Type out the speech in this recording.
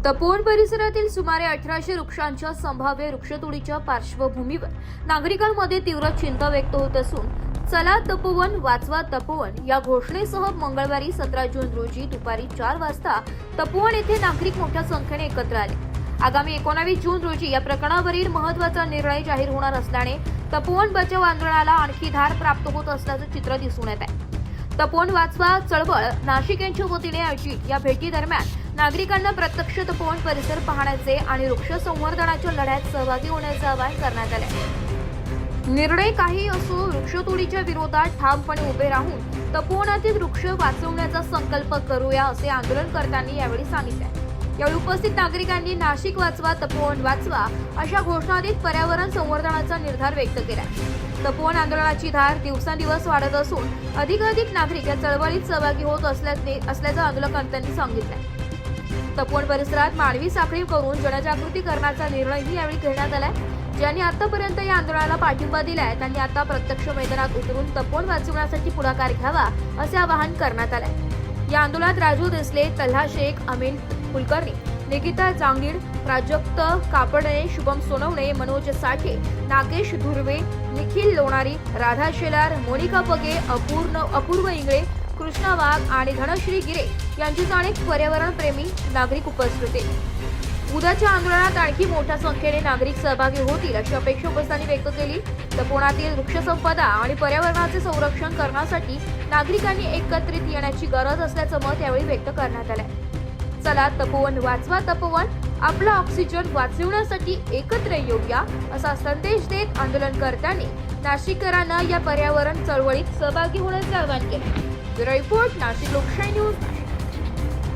तपोवन परिसरातील सुमारे 1800 वृक्षांच्या संभाव्य वृक्षतोडीच्या पार्श्वभूमीवर नागरिकांमध्ये तीव्र चिंता व्यक्त होत असून चला तपोवन वाचवा तपोवन या घोषणेसह मंगळवारी 17 जून रोजी दुपारी 4 वाजता तपोवन येथे नागरिक मोठ्या संख्येने एकत्र आले। आगामी 19 जून रोजी या प्रकरणावरील महत्त्वाचा निर्णय जाहीर होणार असल्याने तपोवन बचाव आंदोलनाला आणखी धार प्राप्त होत असल्याचे चित्र दिसून येत आहे। तपोवन वाचवा चळवळ नाशिक यांच्या वतीने आयोजित या भेटी दरम्यान नागरिकांना प्रत्यक्ष तपोवन परिसर पाहण्याचे आणि वृक्ष संवर्धनाच्या लढ्यात सहभागी होण्याचे आवाहन करण्यात आले। निर्णय काही असो, वृक्षतोडीच्या विरोधात ठामपणे उभे राहून तपोवनातील वृक्ष वाचवण्याचा संकल्प करूया असे आंदोलनकर्त्यांनी यावेळी सांगितले। यावेळी उपस्थित नागरिकांनी नाशिक वाचवा तपोवन वाचवा अशा घोषणा देत पर्यावरण संवर्धनाचा निर्धार व्यक्त केला। तपोवन आंदोलनाची धार दिवसेंदिवस वाढत असून अधिकाधिक नागरिक या चळवळीत सहभागी होत असल्याचं आंदोलनकर्त्यांनी सांगितलं। तपोवन परिसरात मानवी साखळी करून जनजागृती करण्याचा निर्णयही यावेळी घेण्यात आलाय। ज्यांनी आतापर्यंत या आंदोलनाला पाठिंबा दिलाय त्यांनी आता प्रत्यक्ष मैदानात उतरून तपोवन वाचवण्यासाठी पुढाकार घ्यावा असे आवाहन करण्यात आले। या आंदोलनात राजू देसले, तल्हा शेख, अमीन कुलकर्णी, निकिता जांगीड, प्राजक्त कापडणे, शुभम सोनवणे, मनोज साठे, नागेश धुर्वे, निखिल लोणारी, राधा शेलार, मोनिका पगे, अपूर्व इंगळे, कृष्णा वाघ आणि धनश्री गिरे यांचीच अनेक पर्यावरण प्रेमी नागरिक उपस्थित होते। उद्याच्या आंदोलनात आणखी मोठ्या संख्येने नागरिक सहभागी होतील अशी अपेक्षा उपस्थितांनी व्यक्त केली। तपोवनातील वृक्षसंपदा आणि पर्यावरणाचे संरक्षण करण्यासाठी नागरिकांनी एकत्रित येण्याची गरज असल्याचं मत यावेळी व्यक्त करण्यात आलं। चला तपोवन वाचवा तपोवन, आपला ऑक्सिजन वाचवण्यासाठी एकत्र येऊया असा संदेश देत आंदोलनकर्त्यांनी नाशिककरांना या पर्यावरण चळवळीत सहभागी होण्याचे आवाहन केले। ब्युरो रिपोर्ट, नाशिक लोकशाही न्यूज।